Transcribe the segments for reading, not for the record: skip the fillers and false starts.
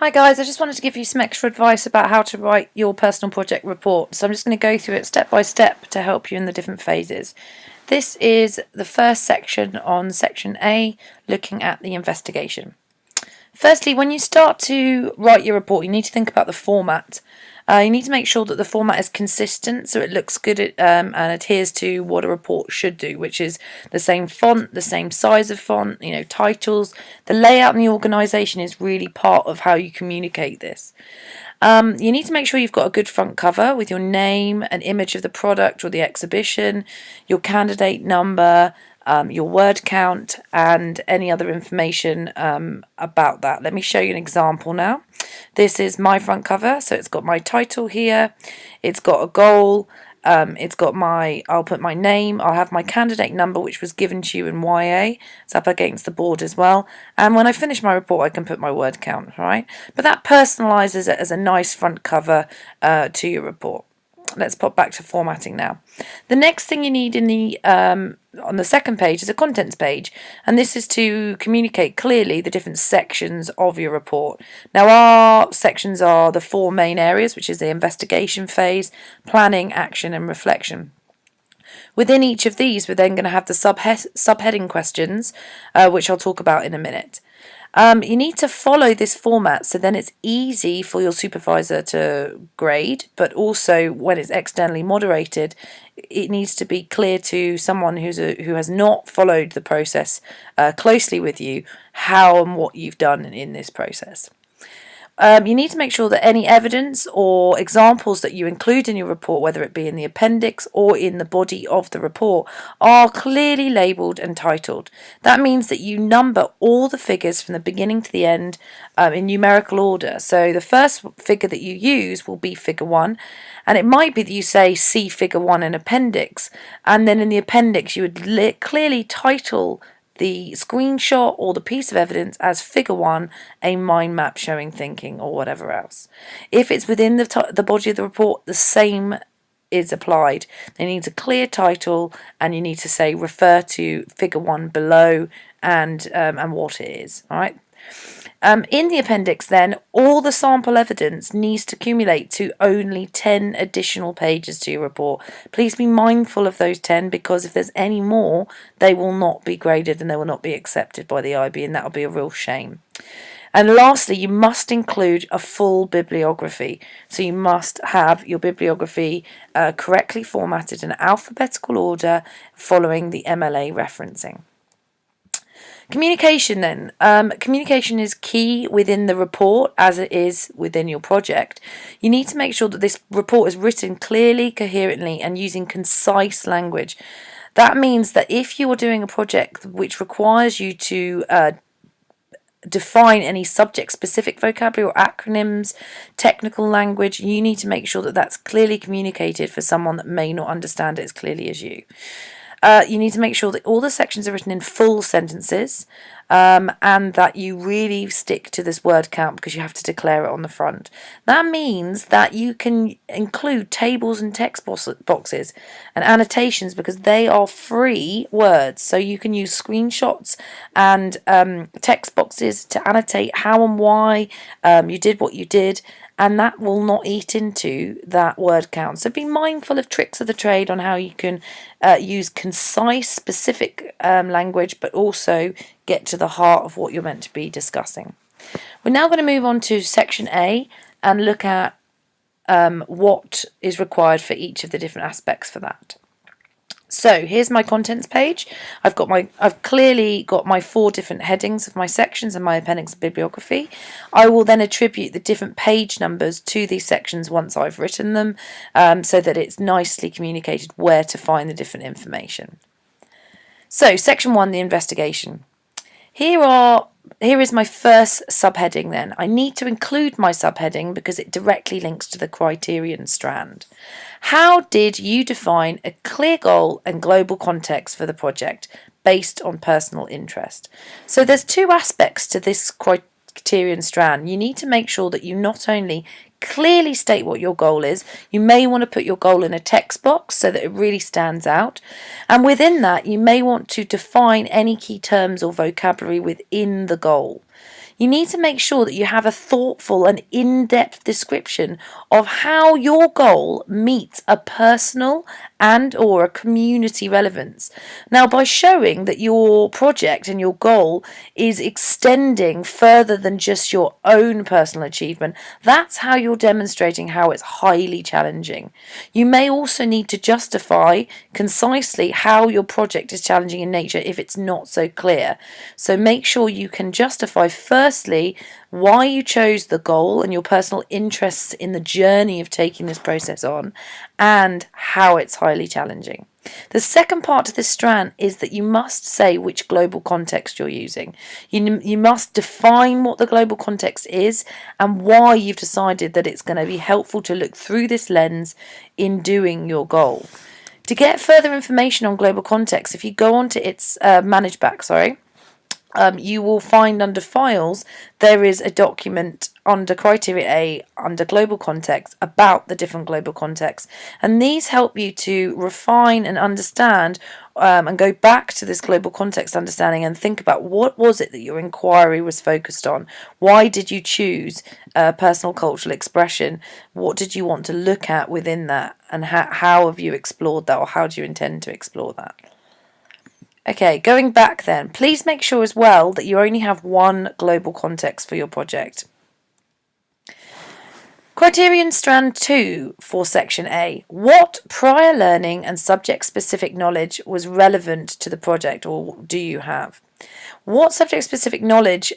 Hi guys, I just wanted to give you some extra advice about how to write your personal project report. So I'm just going to go through it step by step to help you in the different phases. This is the first section on section A, looking at the investigation. Firstly, when you start to write your report, you need to think about the format. You need to make sure that the format is consistent so it looks good and adheres to what a report should do, which is the same font, the same size of font, titles. The layout and the organisation is really part of how you communicate this. You need to make sure you've got a good front cover with your name, an image of the product or the exhibition, your candidate number, your word count, and any other information about that. Let me show you an example now. This is my front cover, so it's got my title here, it's got a goal, I'll put my name, I'll have my candidate number, which was given to you in YA, it's up against the board as well, and when I finish my report I can put my word count, right? But that personalises it as a nice front cover to your report. Let's pop back to formatting now. The next thing you need in the on the second page is a contents page, and this is to communicate clearly the different sections of your report. Now our sections are the four main areas, which is the investigation phase, planning, action and reflection. Within each of these we're then going to have the subheading questions, which I'll talk about in a minute. You need to follow this format so then it's easy for your supervisor to grade, but also when it's externally moderated, it needs to be clear to someone who has not followed the process closely with you how and what you've done in this process. You need to make sure that any evidence or examples that you include in your report, whether it be in the appendix or in the body of the report, are clearly labelled and titled. That means that you number all the figures from the beginning to the end in numerical order. So the first figure that you use will be figure 1, and it might be that you say see figure 1 in appendix, and then in the appendix you would clearly title the screenshot or the piece of evidence as figure 1, a mind map showing thinking, or whatever else. If it's within the body of the report, the same is applied. They need a clear title, and you need to say refer to figure 1 below and what it is. All right. In the appendix then, all the sample evidence needs to accumulate to only 10 additional pages to your report. Please be mindful of those 10, because if there's any more, they will not be graded and they will not be accepted by the IB, and that will be a real shame. And lastly, you must include a full bibliography. So you must have your bibliography correctly formatted in alphabetical order following the MLA referencing. Communication then. Communication is key within the report as it is within your project. You need to make sure that this report is written clearly, coherently and using concise language. That means that if you are doing a project which requires you to define any subject-specific vocabulary or acronyms, technical language, you need to make sure that that's clearly communicated for someone that may not understand it as clearly as you. You need to make sure that all the sections are written in full sentences, and that you really stick to this word count, because you have to declare it on the front. That means that you can include tables and text boxes and annotations, because they are free words. So you can use screenshots and text boxes to annotate how and why you did what you did, and that will not eat into that word count. So be mindful of tricks of the trade on how you can use concise, specific language, but also get to the heart of what you're meant to be discussing. We're now going to move on to section A and look at what is required for each of the different aspects for that. So here's my contents page. I've clearly got my 4 different headings of my sections and my appendix and bibliography. I will then attribute the different page numbers to these sections once I've written them, so that it's nicely communicated where to find the different information. So section 1, the investigation. Here is my first subheading then. I need to include my subheading because it directly links to the criterion strand. How did you define a clear goal and global context for the project based on personal interest? So there's 2 aspects to this criterion strand. You need to make sure that you not only clearly state what your goal is. You may want to put your goal in a text box so that it really stands out. And within that, you may want to define any key terms or vocabulary within the goal. You need to make sure that you have a thoughtful and in-depth description of how your goal meets a personal and or a community relevance. Now, by showing that your project and your goal is extending further than just your own personal achievement, that's how you're demonstrating how it's highly challenging. You may also need to justify concisely how your project is challenging in nature if it's not so clear. So make sure you can justify firstly why you chose the goal and your personal interests in the journey of taking this process on, and how it's highly challenging. The second part to this strand is that you must say which global context you're using. You must define what the global context is and why you've decided that it's going to be helpful to look through this lens in doing your goal. To get further information on global context, if you go onto its manage back, you will find under files there is a document under criteria A under global context about the different global contexts, and these help you to refine and understand and go back to this global context understanding and think about what was it that your inquiry was focused on. Why did you choose personal cultural expression? What did you want to look at within that, and how have you explored that, or how do you intend to explore that? Okay, going back then, please make sure as well that you only have one global context for your project. Criterion strand 2 for section A. What prior learning and subject-specific knowledge was relevant to the project, or do you have? What subject-specific knowledge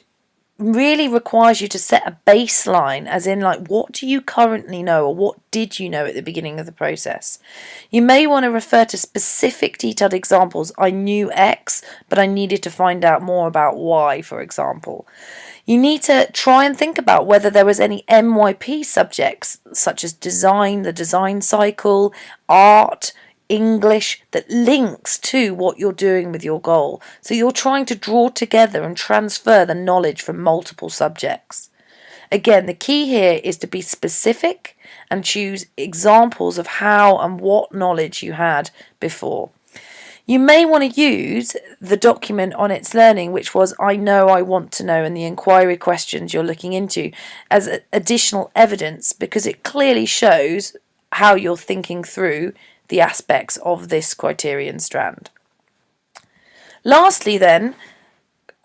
really requires you to set a baseline, as in like, what do you currently know, or what did you know at the beginning of the process? You may want to refer to specific detailed examples. I knew X, but I needed to find out more about Y, for example. You need to try and think about whether there was any MYP subjects, such as design, the design cycle, art, English, that links to what you're doing with your goal. So you're trying to draw together and transfer the knowledge from multiple subjects. Again, the key here is to be specific and choose examples of how and what knowledge you had before. You may want to use the document on its learning, which was I know, I want to know, and the inquiry questions you're looking into as additional evidence, because it clearly shows how you're thinking through the aspects of this criterion strand. Lastly then,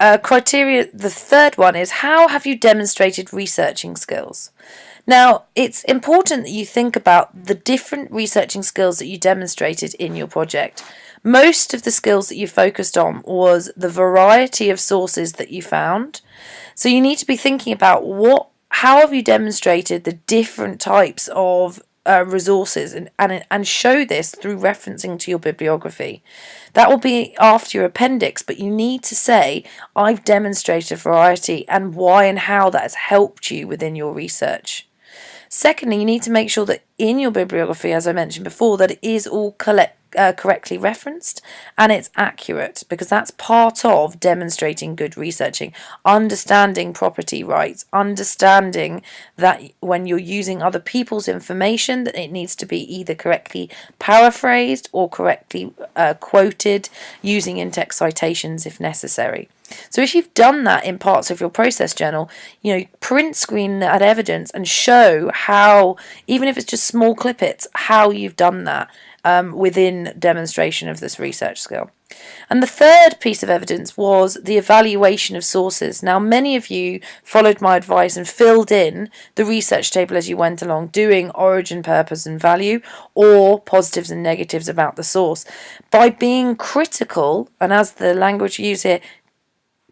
criteria, the third one is how have you demonstrated researching skills? Now, it's important that you think about the different researching skills that you demonstrated in your project. Most of the skills that you focused on was the variety of sources that you found. So you need to be thinking about how have you demonstrated the different types of resources and show this through referencing to your bibliography. That will be after your appendix, but you need to say I've demonstrated a variety and why and how that has helped you within your research. Secondly, you need to make sure that in your bibliography, as I mentioned before, that it is all correctly referenced and it's accurate, because that's part of demonstrating good researching. Understanding property rights, understanding that when you're using other people's information, that it needs to be either correctly paraphrased or correctly quoted, using in-text citations if necessary. So if you've done that in parts of your process journal, print screen that evidence and show how, even if it's just small clippets, how you've done that within demonstration of this research skill. And the third piece of evidence was the evaluation of sources. Now, many of you followed my advice and filled in the research table as you went along, doing origin, purpose and value, or positives and negatives about the source. By being critical, and as the language used here,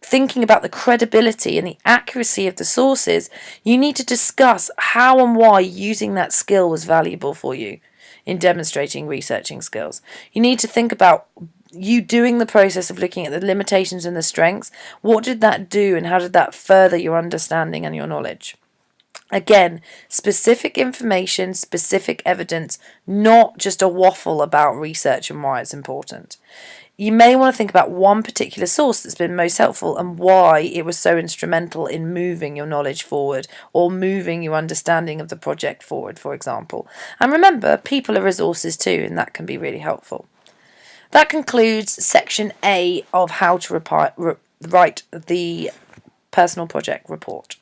thinking about the credibility and the accuracy of the sources, you need to discuss how and why using that skill was valuable for you in demonstrating researching skills. You need to think about you doing the process of looking at the limitations and the strengths. What did that do and how did that further your understanding and your knowledge? Again, specific information, specific evidence, not just a waffle about research and why it's important. You may want to think about one particular source that's been most helpful and why it was so instrumental in moving your knowledge forward or moving your understanding of the project forward, for example. And remember, people are resources too, and that can be really helpful. That concludes section A of how to write the personal project report.